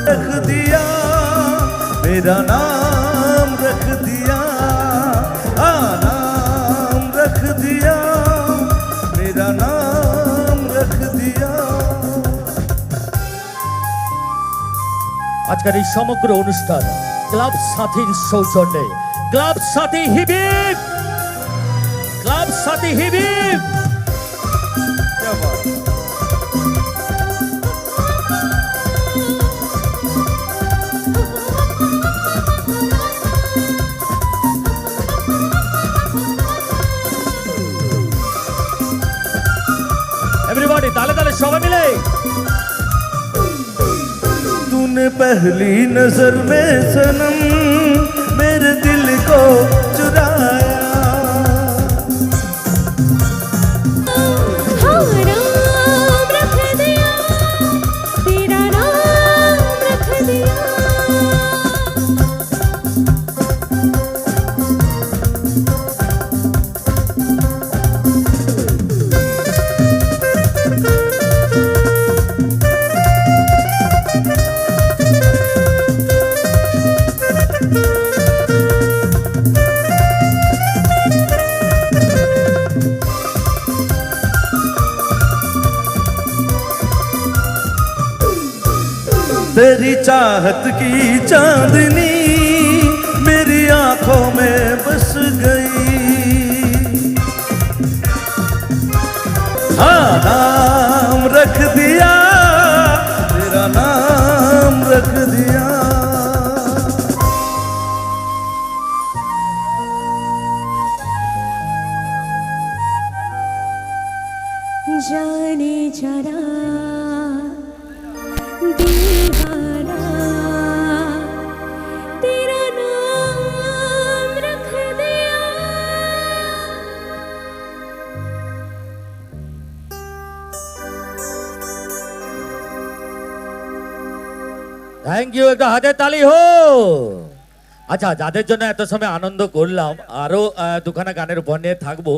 रख दिया मेरा नाम रख दिया नाम रख दिया मेरा नाम रख दिया। আজকের এই সমগ্র অনুষ্ঠান ক্লাব সাথীর সৌজন্যে ক্লাব সাথী হিবিব, ক্লাব সাথী হিবিব। एवरीबॉडी ताले ताले सबाई मिले। तूने पहली नजर में सनम मेरे दिल को चुराया, नाम रख दिया तेरा नाम रख दिया। तेरी चाहत की चांदनी मेरी आंखों में बस गई। हाँ नाम रख दिया तेरा नाम रख दिया। जाने जरा दीवाना तेरा नाम रख दिया। থ্যাংক ইউ, একটা হাতে তালি হো। আচ্ছা, যাদের জন্য এত সময় আনন্দ করলাম, আরো দুখানা গানের উপর নিয়ে থাকবো,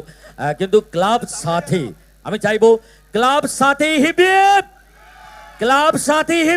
কিন্তু ক্লাব সাথী আমি চাইবো ক্লাব সাথী হিবিব, ক্লাব সাথী হিবিব।